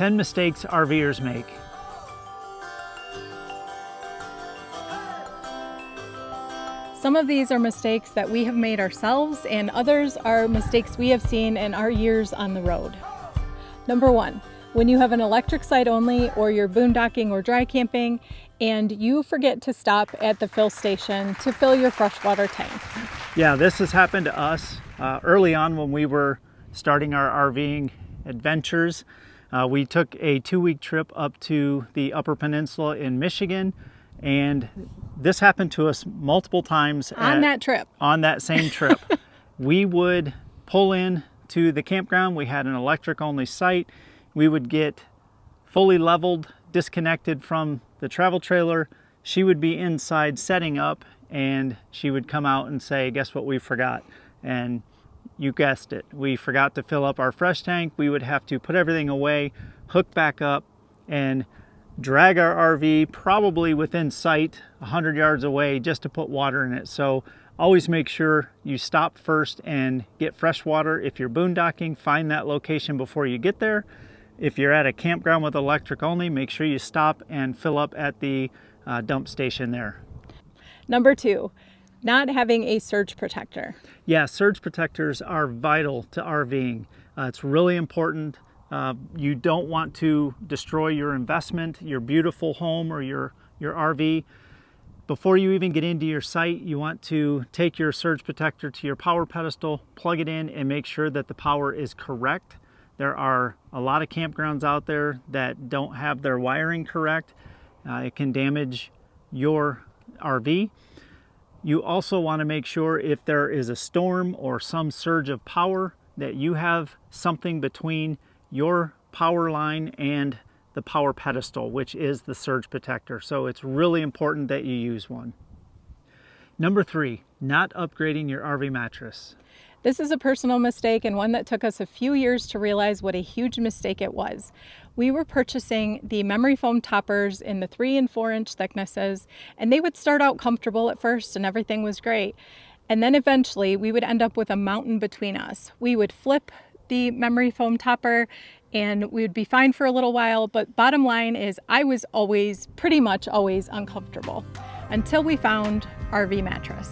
10 mistakes RVers make. Some of these are mistakes that we have made ourselves, and others are mistakes we have seen in our years on the road. Number 1, when you have an electric site only, or you're boondocking or dry camping, and you forget to stop at the fill station to fill your freshwater tank. Yeah, this has happened to us early on when we were starting our RVing adventures. We took a 2-week trip up to the Upper Peninsula in Michigan, and this happened to us multiple times on that same trip. We would pull in to the campground. We had an electric only site. We would get fully leveled, disconnected from the travel trailer. She would be inside setting up, and she would come out and say, guess what we forgot? And you guessed it, we forgot to fill up our fresh tank. We would have to put everything away, hook back up, and drag our RV probably within sight 100 yards away just to put water in it. So always make sure you stop first and get fresh water. If you're boondocking, find that location before you get there. If you're at a campground with electric only, make sure you stop and fill up at the dump station there. Number 2, not having a surge protector. Yeah, surge protectors are vital to RVing. It's really important. You don't want to destroy your investment, your beautiful home or your RV. Before you even get into your site, you want to take your surge protector to your power pedestal, plug it in, and make sure that the power is correct. There are a lot of campgrounds out there that don't have their wiring correct. It can damage your RV. You also want to make sure if there is a storm or some surge of power that you have something between your power line and the power pedestal, which is the surge protector. So it's really important that you use one. Number 3, not upgrading your RV mattress. This is a personal mistake, and one that took us a few years to realize what a huge mistake it was. We were purchasing the memory foam toppers in the 3 and 4 inch thicknesses, and they would start out comfortable at first and everything was great. And then eventually we would end up with a mountain between us. We would flip the memory foam topper and we would be fine for a little while, but bottom line is I was pretty much always uncomfortable until we found RV Mattress.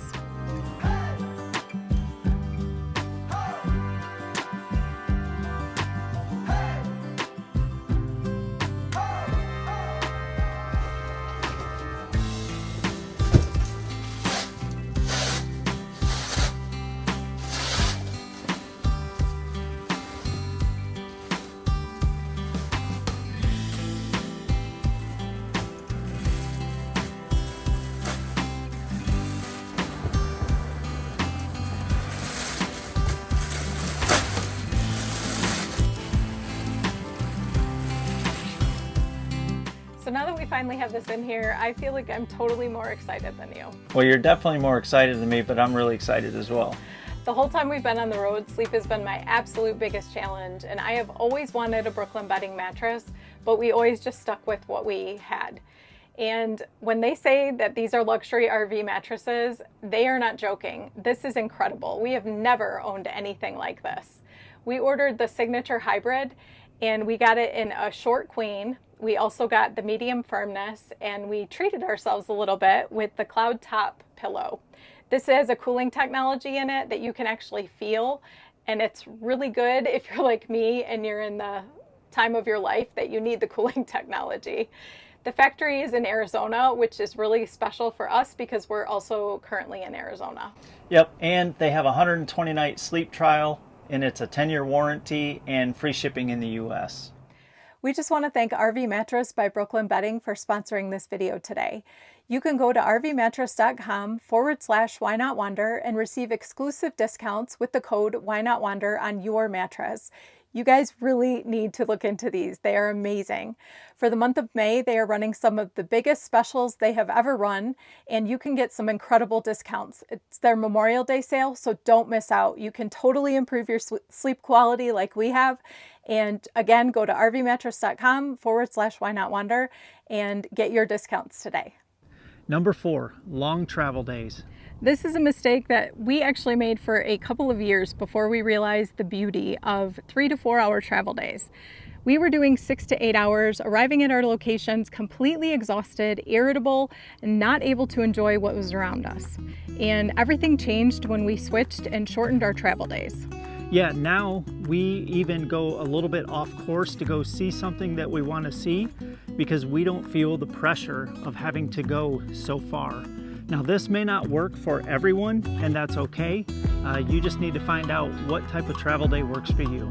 So now that we finally have this in here, I feel like I'm totally more excited than you. Well, you're definitely more excited than me, but I'm really excited as well. The whole time we've been on the road, sleep has been my absolute biggest challenge, and I have always wanted a Brooklyn bedding mattress, but we always just stuck with what we had. And when they say that these are luxury RV mattresses, they are not joking. This is incredible. We have never owned anything like this. We ordered the Signature Hybrid, and we got it in a short queen. We also got the medium firmness, and we treated ourselves a little bit with the Cloud Top pillow. This has a cooling technology in it that you can actually feel, and it's really good if you're like me and you're in the time of your life that you need the cooling technology. The factory is in Arizona, which is really special for us because we're also currently in Arizona. Yep, and they have a 120-night sleep trial, and it's a 10-year warranty and free shipping in the US. We just want to thank RV Mattress by Brooklyn Bedding for sponsoring this video today. You can go to rvmattress.com/whynotwander and receive exclusive discounts with the code WHYNOTWANDER on your mattress. You guys really need to look into these. They are amazing. For the month of May, they are running some of the biggest specials they have ever run, and you can get some incredible discounts. It's their Memorial Day sale, so don't miss out. You can totally improve your sleep quality like we have. And again, go to rvmattress.com/whynotwander and get your discounts today. Number 4, long travel days. This is a mistake that we actually made for a couple of years before we realized the beauty of 3 to 4 hour travel days. We were doing 6 to 8 hours, arriving at our locations completely exhausted, irritable, and not able to enjoy what was around us. And everything changed when we switched and shortened our travel days. Yeah, now we even go a little bit off course to go see something that we want to see because we don't feel the pressure of having to go so far. Now, this may not work for everyone, and that's okay. You just need to find out what type of travel day works for you.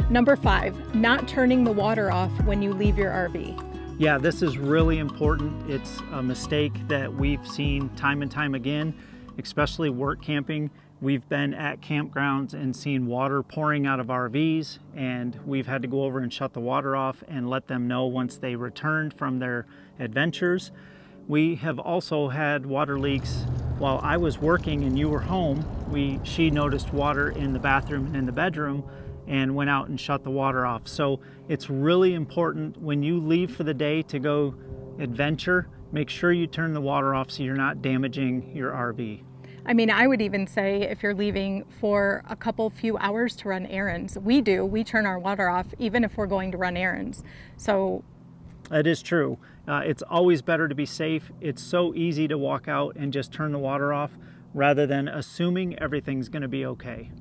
Number 5, not turning the water off when you leave your RV. Yeah, this is really important. It's a mistake that we've seen time and time again, especially work camping. We've been at campgrounds and seen water pouring out of RVs, and we've had to go over and shut the water off and let them know once they returned from their adventures. We have also had water leaks while I was working and you were home. She noticed water in the bathroom and in the bedroom and went out and shut the water off. So it's really important when you leave for the day to go adventure, make sure you turn the water off so you're not damaging your RV. I mean, I would even say if you're leaving for a few hours to run errands, we turn our water off even if we're going to run errands. So that is true. It's always better to be safe. It's so easy to walk out and just turn the water off rather than assuming everything's going to be okay.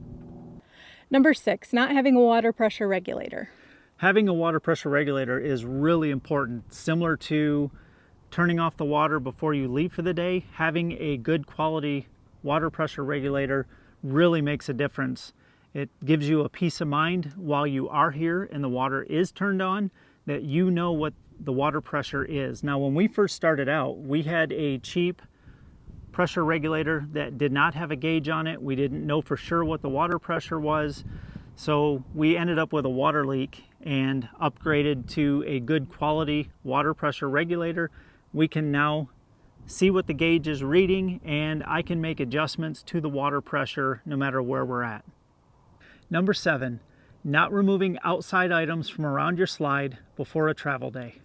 Number 6, not having a water pressure regulator. Having a water pressure regulator is really important. Similar to turning off the water before you leave for the day, having a good quality water pressure regulator really makes a difference. It gives you a peace of mind while you are here and the water is turned on, that you know what the water pressure is. Now, when we first started out, we had a cheap pressure regulator that did not have a gauge on it. We didn't know for sure what the water pressure was. So we ended up with a water leak and upgraded to a good quality water pressure regulator. We can now see what the gauge is reading, and I can make adjustments to the water pressure no matter where we're at. Number 7, not removing outside items from around your slide before a travel day.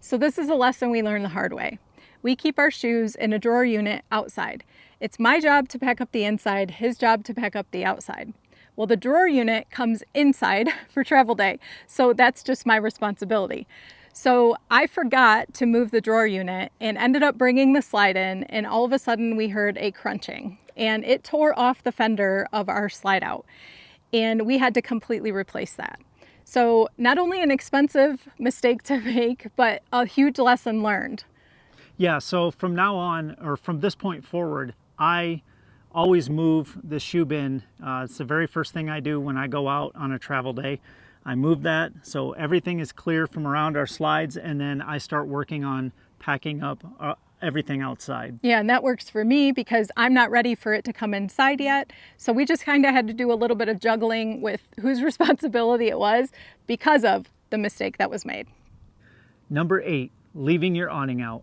So this is a lesson we learned the hard way. We keep our shoes in a drawer unit outside. It's my job to pack up the inside, his job to pack up the outside. Well, the drawer unit comes inside for travel day, so that's just my responsibility. So I forgot to move the drawer unit and ended up bringing the slide in, and all of a sudden we heard a crunching and it tore off the fender of our slide out, and we had to completely replace that. So not only an expensive mistake to make, but a huge lesson learned. Yeah, so from now on, or from this point forward, I always move the shoe bin. It's the very first thing I do when I go out on a travel day. I move that so everything is clear from around our slides, and then I start working on packing up everything outside. Yeah, and that works for me because I'm not ready for it to come inside yet. So we just kind of had to do a little bit of juggling with whose responsibility it was because of the mistake that was made. Number 8, leaving your awning out.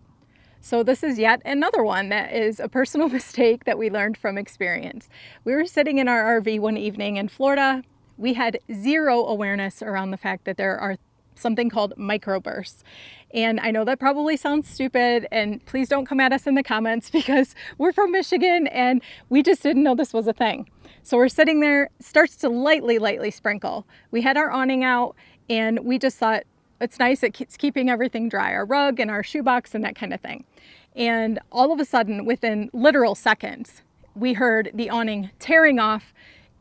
So this is yet another one that is a personal mistake that we learned from experience. We were sitting in our RV one evening in Florida. We had zero awareness around the fact that there are something called microbursts. And I know that probably sounds stupid, and please don't come at us in the comments because we're from Michigan and we just didn't know this was a thing. So we're sitting there, starts to lightly sprinkle. We had our awning out and we just thought, it's nice, it's keeping everything dry, our rug and our shoebox and that kind of thing. And all of a sudden, within literal seconds, we heard the awning tearing off.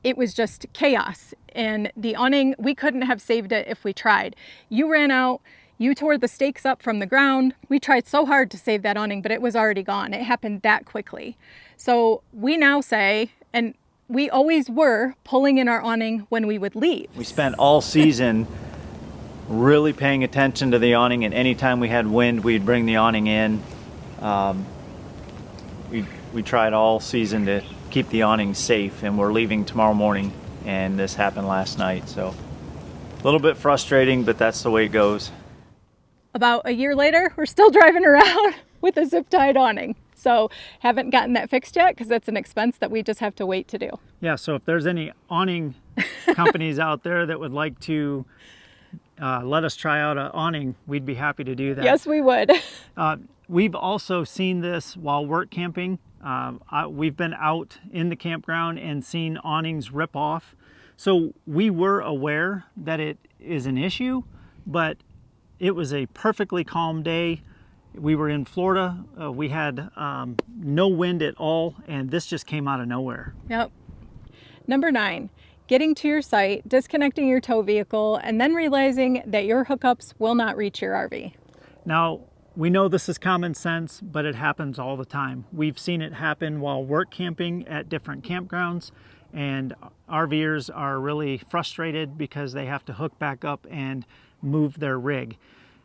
It was just chaos. And the awning, we couldn't have saved it if we tried. You ran out, you tore the stakes up from the ground. We tried so hard to save that awning, but it was already gone. It happened that quickly. So we now say, and we always were pulling in our awning when we would leave. We spent all season really paying attention to the awning, and anytime we had wind, we'd bring the awning in. We tried all season to keep the awning safe, and we're leaving tomorrow morning, and this happened last night. So a little bit frustrating, but that's the way it goes. About a year later, we're still driving around with a zip-tied awning. So haven't gotten that fixed yet because that's an expense that we just have to wait to do. Yeah, so if there's any awning companies out there that would like to let us try out an awning, we'd be happy to do that. Yes, we would. We've also seen this while work camping. We've been out in the campground and seen awnings rip off. So we were aware that it is an issue, but it was a perfectly calm day. We were in Florida. We had no wind at all, and this just came out of nowhere. Yep. Number 9, getting to your site, disconnecting your tow vehicle, and then realizing that your hookups will not reach your RV. Now, we know this is common sense, but it happens all the time. We've seen it happen while work camping at different campgrounds, and RVers are really frustrated because they have to hook back up and move their rig.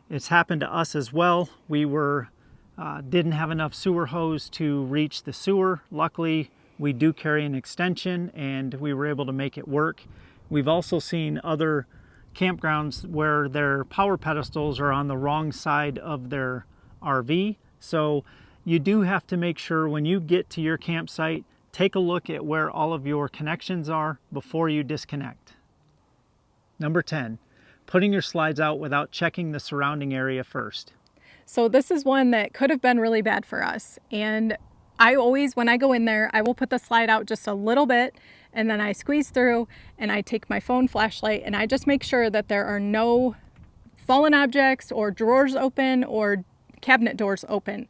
It's happened to us as well. We didn't have enough sewer hose to reach the sewer. Luckily, we do carry an extension and we were able to make it work. We've also seen other campgrounds where their power pedestals are on the wrong side of their RV. So you do have to make sure when you get to your campsite, take a look at where all of your connections are before you disconnect. Number 10, putting your slides out without checking the surrounding area first. So this is one that could have been really bad for us. And I always, when I go in there, I will put the slide out just a little bit, and then I squeeze through and I take my phone flashlight and I just make sure that there are no fallen objects or drawers open or cabinet doors open.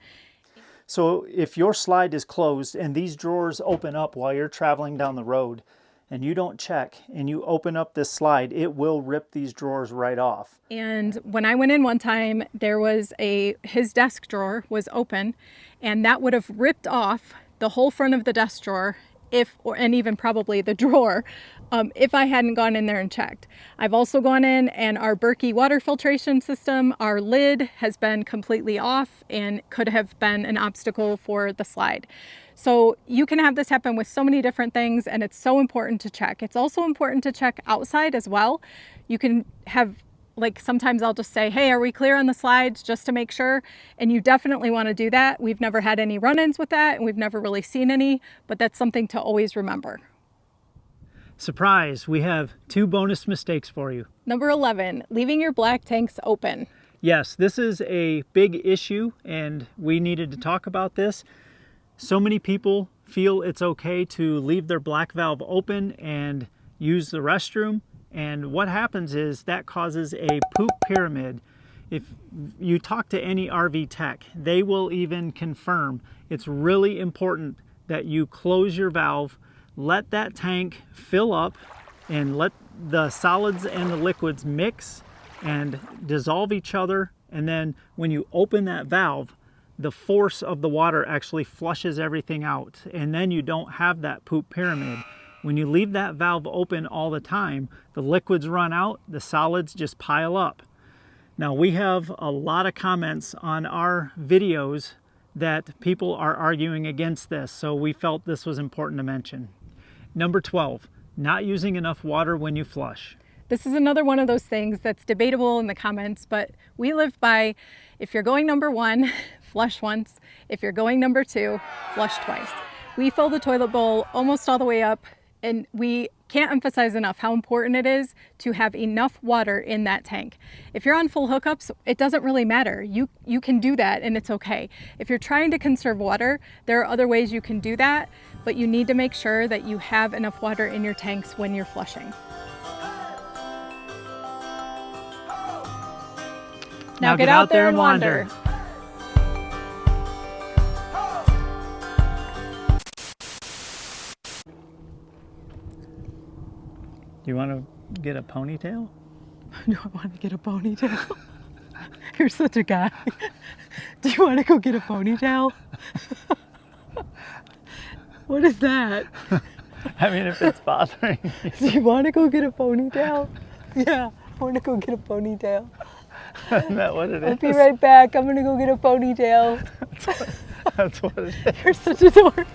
So if your slide is closed and these drawers open up while you're traveling down the road and you don't check and you open up this slide, it will rip these drawers right off. And when I went in one time, there was his desk drawer was open, and that would have ripped off the whole front of the desk drawer and even probably the drawer, if I hadn't gone in there and checked. I've also gone in and our Berkey water filtration system, our lid has been completely off and could have been an obstacle for the slide. So you can have this happen with so many different things, and it's so important to check. It's also important to check outside as well. You can have, like, sometimes I'll just say, hey, are we clear on the slides, just to make sure? And you definitely want to do that. We've never had any run-ins with that, and we've never really seen any, but that's something to always remember. Surprise, we have 2 bonus mistakes for you. Number 11, leaving your black tanks open. Yes, this is a big issue and we needed to talk about this. So many people feel it's okay to leave their black valve open and use the restroom. And what happens is that causes a poop pyramid. If you talk to any RV tech, they will even confirm it's really important that you close your valve, let that tank fill up, and let the solids and the liquids mix and dissolve each other. And then when you open that valve, the force of the water actually flushes everything out, and then you don't have that poop pyramid. When you leave that valve open all the time, the liquids run out, the solids just pile up. Now, we have a lot of comments on our videos that people are arguing against this, so we felt this was important to mention. Number 12, not using enough water when you flush. This is another one of those things that's debatable in the comments, but we live by, if you're going number 1, flush once. If you're going number 2, flush twice. We fill the toilet bowl almost all the way up, and we can't emphasize enough how important it is to have enough water in that tank. If you're on full hookups, it doesn't really matter. You can do that and it's okay. If you're trying to conserve water, there are other ways you can do that, but you need to make sure that you have enough water in your tanks when you're flushing. Now get out there and wander. You want to get a ponytail? Do I want to get a ponytail? You're such a guy. Do you want to go get a ponytail? What is that? I mean, if it's bothering you. Do you want to go get a ponytail? Yeah, I want to go get a ponytail. Isn't that what it is? I'll be right back. I'm going to go get a ponytail. That's what it is. You're such a dork.